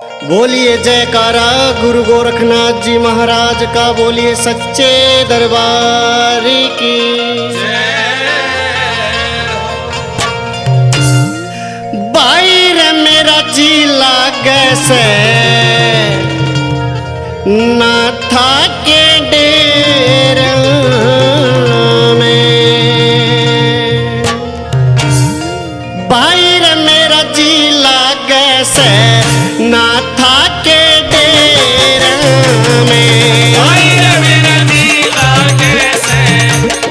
बोलिए जयकारा गुरु गोरखनाथ जी महाराज का, बोलिए सच्चे दरबार की। बाहर मेरा जी लागे से ना था के डेरा में, बाहर मेरा जी लागे से ना था के डेरा में, बाहर मेरा जी लागे से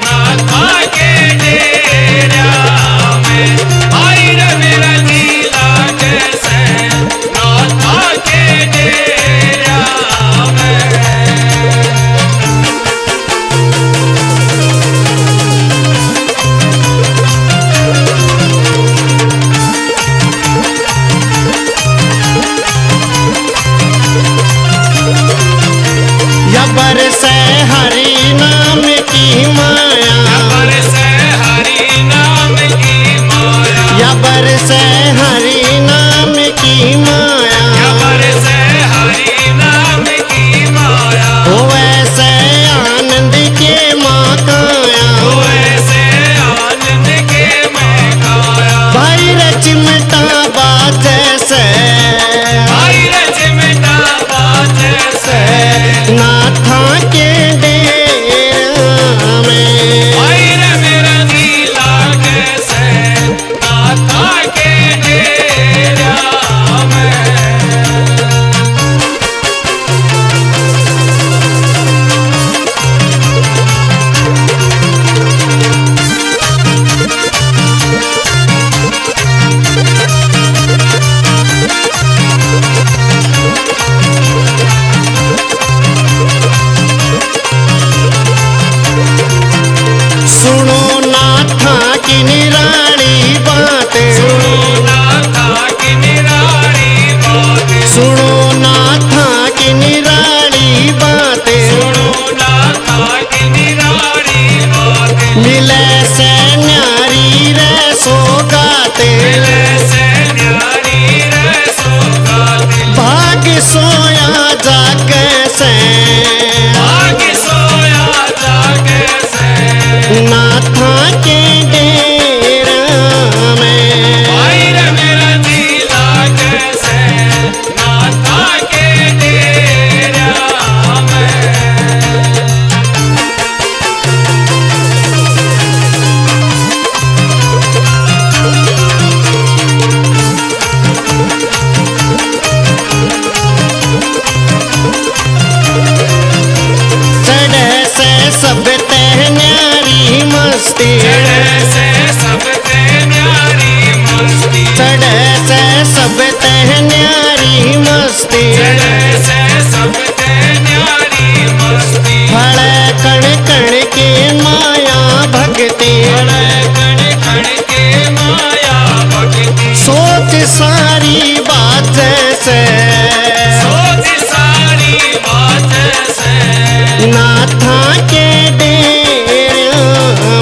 ना था के डेरा में, बाहर मेरा जी लागे से ना था के डेरा में। यबर से हरि नाम की माया, यबर से हरि नाम की माया, यबर से हरि नाम की माया, यबर से हरि नाम की माया, हो वैसे आनंद के माँ काया, वैसे आनंद के मैं काया, भैर चिमटा बाजे से बाहर चिमटा बाजे से ना था के डेरा में, बाहर मेरा जी लागे से ना था के डेरा में। सुनो नाथा की निराली बातें, सुनो नाथा की निराली बातें, सुनो नाथा की निराली बातें, सुनो नाथा की निराली बातें, मिले से न्यारी रे सौगाते, मिले से न्यारी रे सौगाते, भाग सोया जागे से भाग सोया जागे से नाथा के डेरा में, बाहर मेरा जी लागे से ना था के डेरा में। चढ़े से सब ते न्यारी मस्ती, चढ़े से सब ते न्यारी मस्ती, चढ़े से सब ते न्यारी मस्ती, चढ़े से सब ते न्यारी मस्ती, फड़े कण कण के माया भक्ति, बड़े कण कण के माया भक्ति, सोच सारी बात से सोच सारी बात से नाथा के डेरा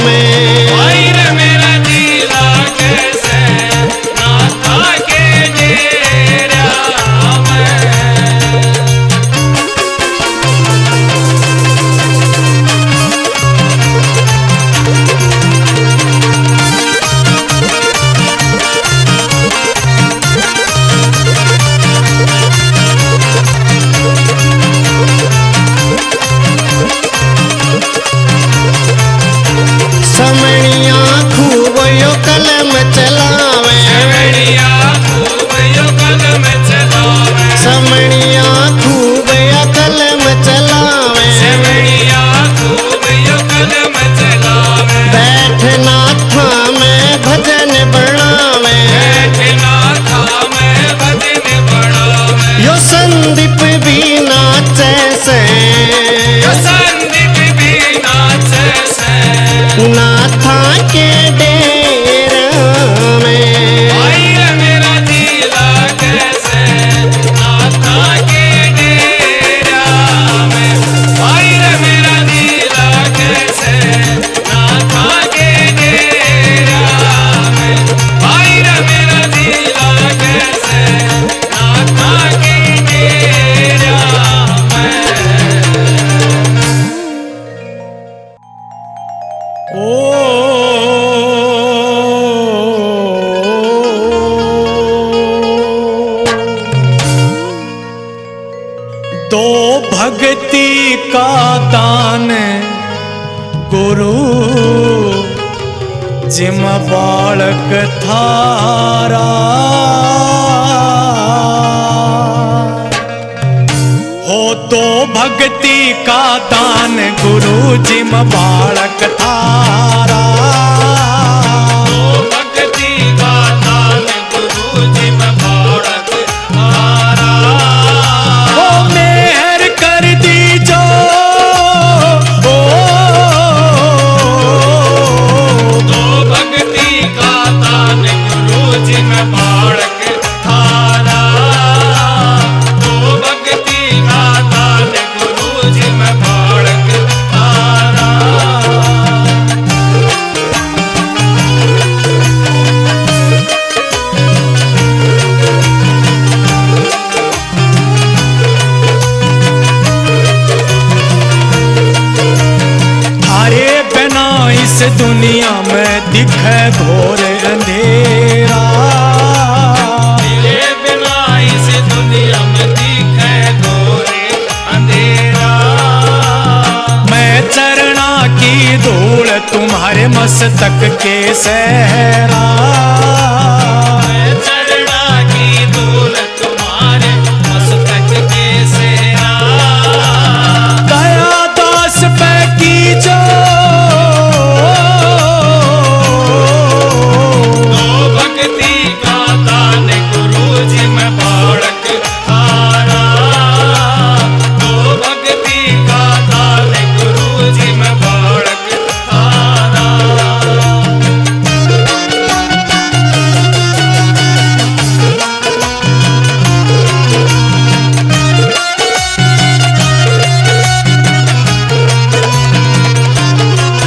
में, बाहर भक्ति का दान गुरु जिम बालक थारा हो तो भक्ति का दान गुरु जिम बालक थारा भक्ति का दान गुरु जी में बालक थारा ओ मेहर कर दीजो ओ तो भक्ति का दान गुरु जी में बालक थारा तो भक्ति का दान गुरु जी में बालक थारा थारे बिना इस दुनिया में दिखे घोर अंधेरा तेरे बिना इस दुनिया में दिखे घोरे अंधेरा मैं चरणा की धूल तुम्हारे मस्तक के सहरा मैं चरणा की धूल तुम्हारे मस्तक के सेरा दया दास पे कीजो तो भक्ति का दान गुरु जी में बालक थारा तो भक्ति का दान गुरु जी में बालक थारा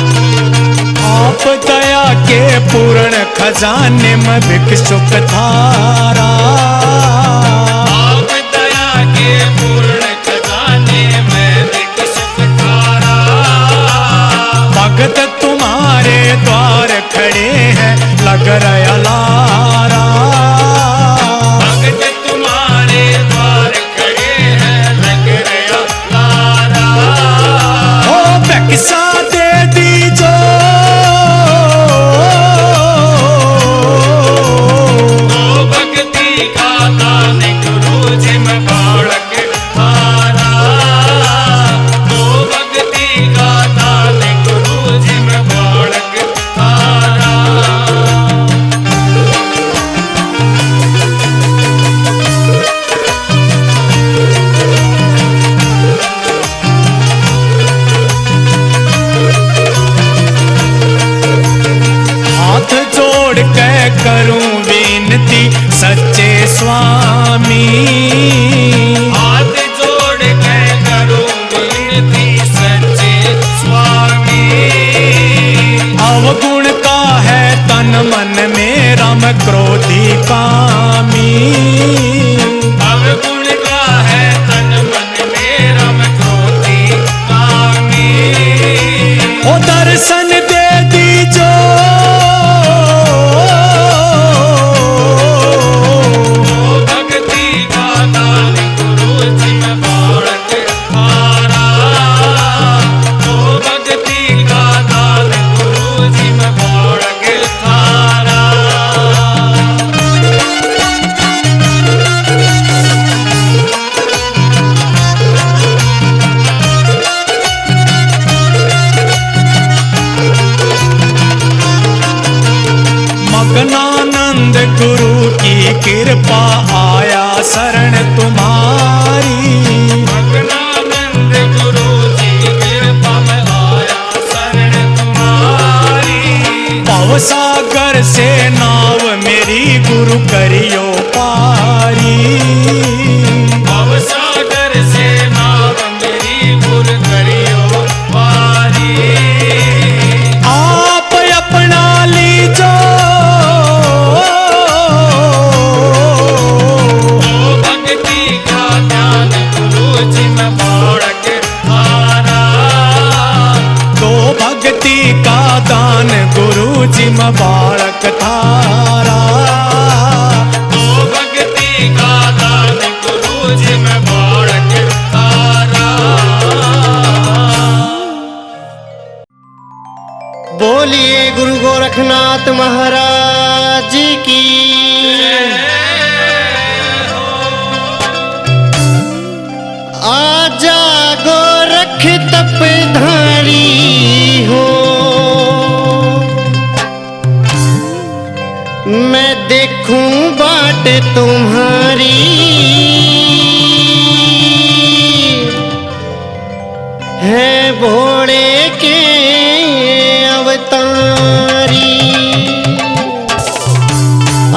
आप दया के पूर्ण खजाने में भिक्षुक थारा आप दया के पूर्ण खजाने में विकसित थारा भगत तुम्हारे द्वार खड़े हैं लग रहा लारा भगत तुम्हारे द्वार खड़े हैं लग रहा लारा ओ भिक्षा दे दीजो तो भक्ति का दान गुरु जी में बालक थारा तो भक्ति का दान गुरु जी में बालक थारा हाथ जोड़ के करूं विनती सच्चे स्वामी हाथ जोड़ के करो विनती सच्चे स्वामी अवगुण का है तन मन मेरा मैं क्रोधी कामी अवगुण का है तन मन मेरा मैं क्रोधी कामी ओ दर्शन दे दीजो तो भक्ति गोरखनाथ महाराज की। आजा गोरख तपधारी हो, मैं देखूं बाट तुम्हारी। है भोले के अवतारी।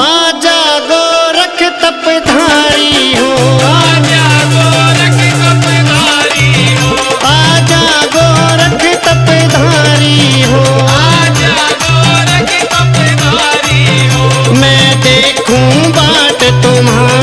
आजा गोरख तपधारी हो, आजा गोरख तपधारी हो, आजा गोरख तपधारी हो, आजा गोरख तपधारी हो, मैं देखूं बाट तुम्हारी।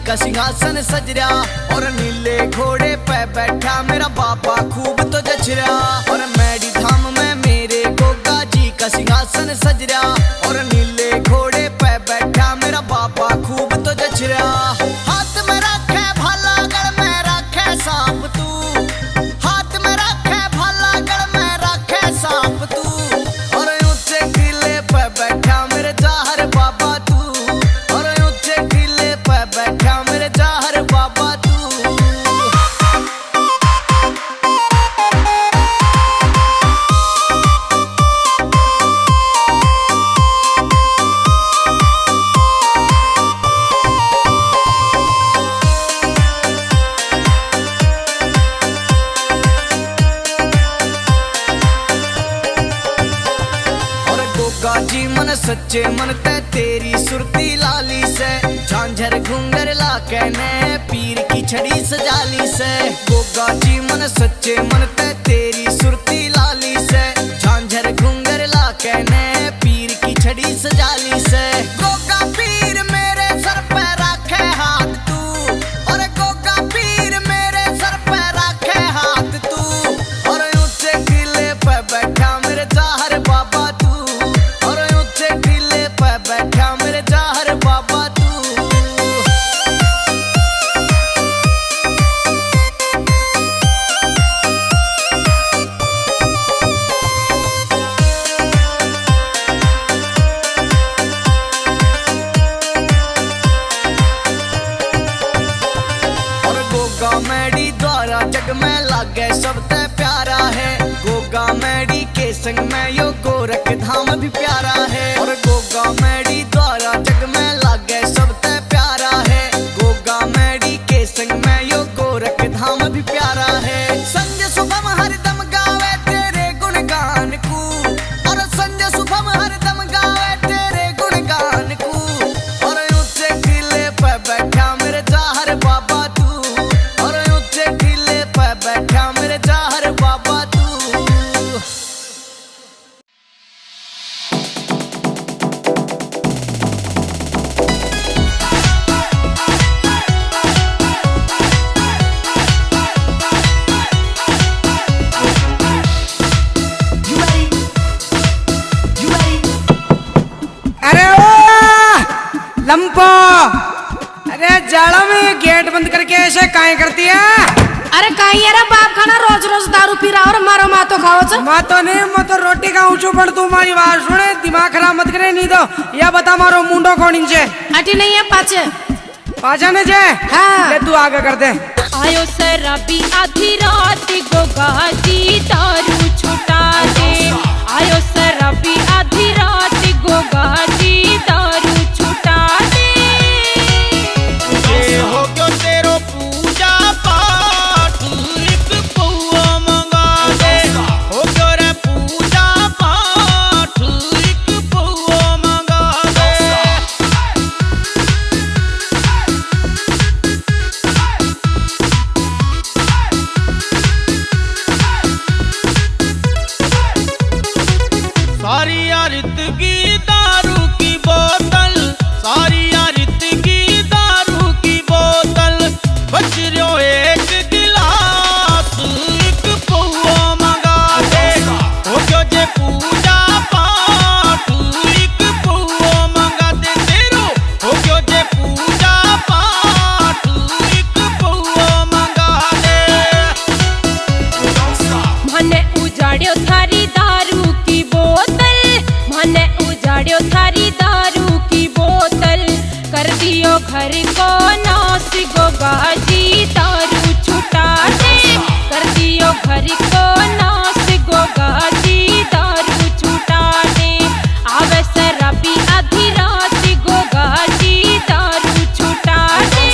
का सिंहासन सज रहा और नीले घोड़े पे बैठा मेरा बाबा खूब तो जच रहा। और मैडी धाम में मेरे गोगा जी का सिंहासन सज रहा और नीले घोड़े पे बैठा मेरा बाबा खूब तो जच रहा। हाथ में रखे भाला गल में रखे सांप तू, हाथ में रखे भाला गल में रखे सांप तू। और ऊंचे किले पे बैठा मेरे जाहर बाबा तू, और ऊंचे किले पे बैठा मेरे जाहर बाबा तू। जी मन सच्चे मन ते तेरी सुरती लाली से, झांझर घुंगर ला कहने पीर की छड़ी सजाली से। गोगा जी मन सच्चे मन ते तेरी सुरती लाली से, झांझर घुंगर ला कहने पीर की छड़ी सजाली से। गोगा पीर मेरे सर पे रखे हाथ तू, और गोगा पीर मेरे सर पे रखे हाथ तू। और ऊंचे किले पे बैठा मेरे जाहर बाबा तू, बैठा मेरे जाहर बाबा तू। और गोगा मैडी द्वारा जग में लागे सबसे प्यारा है। गोगा मैडी के संग में यो गोरख धाम भी प्यारा है। और गोगा मैडी द्वारा जग में लागे सबसे प्यारा है। गोगा मैडी के संग में यो गोरख धाम भी प्यारा है। संजय शुभम हरदम गावे तेरे गुणगान को, और संजय शुभम हरदम गावे तेरे गुणगान को। और ऊंचे किले पे बैठा मेरे जाहर बाबा तू, और ऊंचे किले पे बैठा मेरे जाहर बाबा तू। अरे ओ लंपो, अरे जाड़ा में गेट बंद करके ऐसे काहे करती है? अरे कहीं यार बाप खाना रोज रोज दारू पी रहा और मारो मातो खाओ छ। मैं तो नहीं, मैं तो रोटी खाऊं छू, पर तू हमारी बात सुने, दिमाग खराब मत करे। नहीं तो या बता मारो मुंडो कौन इंचे अटी नहीं है पाचे पाचा ने जे। हाँ। ले तू आगे कर दे। आयो शराबी आधी रात गोगा जी दारू छुटा दे। आयो शराबी आधी रात गोगा जी दारू छुटा दे। हो क्यों तेरो पूजा पाठ एक पौआ मंगा दे। हो क्यों रे पूजा पाठ एक पौआ मंगा दे। सारी यारित की दारू की बोतल, सारी यारित की दारू की बोतल। बच रहो एक गिलास एक पौआ मंगा दे। हो क्यों जे पूजा पाठ एक पौआ मंगा दे तेरो। हो क्यों जे पूजा पाठ एक पौआ मंगा दे। मने उजाड़ो थारी दारू की बोतल, मने उजाड़ो थारी दारू की बोतल। कर दियो घर को नाश गोगा जी दारू छुटा दे। कर दियो घर को नाश गोगा जी दारू छुटा दे। आवे शराबी आधी रात गोगा जी दारू छुटा दे।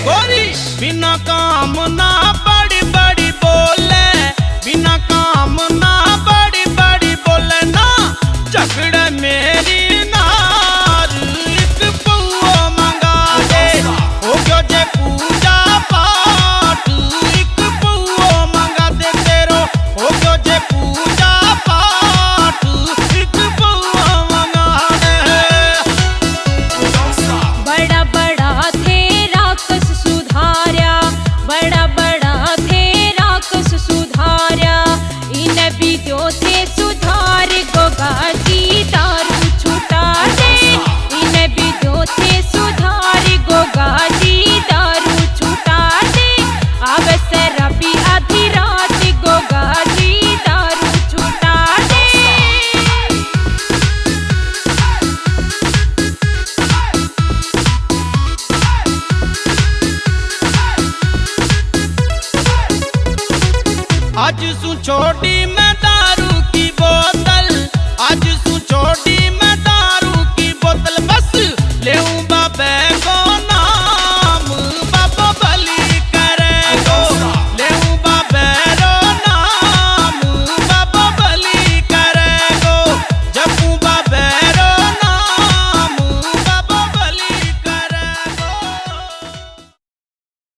गोरी बिना काम ना बड़ी बड़ी बोले, बिना काम ना थे सुधार गोगा जी दारू छुटा दे इन्हें भी दो थे सुधार गोगा जी दारू छुटा दे अब शराबी आधी रात गोगा जी दारू छुटा दे। आज सु छोड़ी मैं दारू की बोतल, आज सु छोड़ी मैं दारू की बोतल, बस ले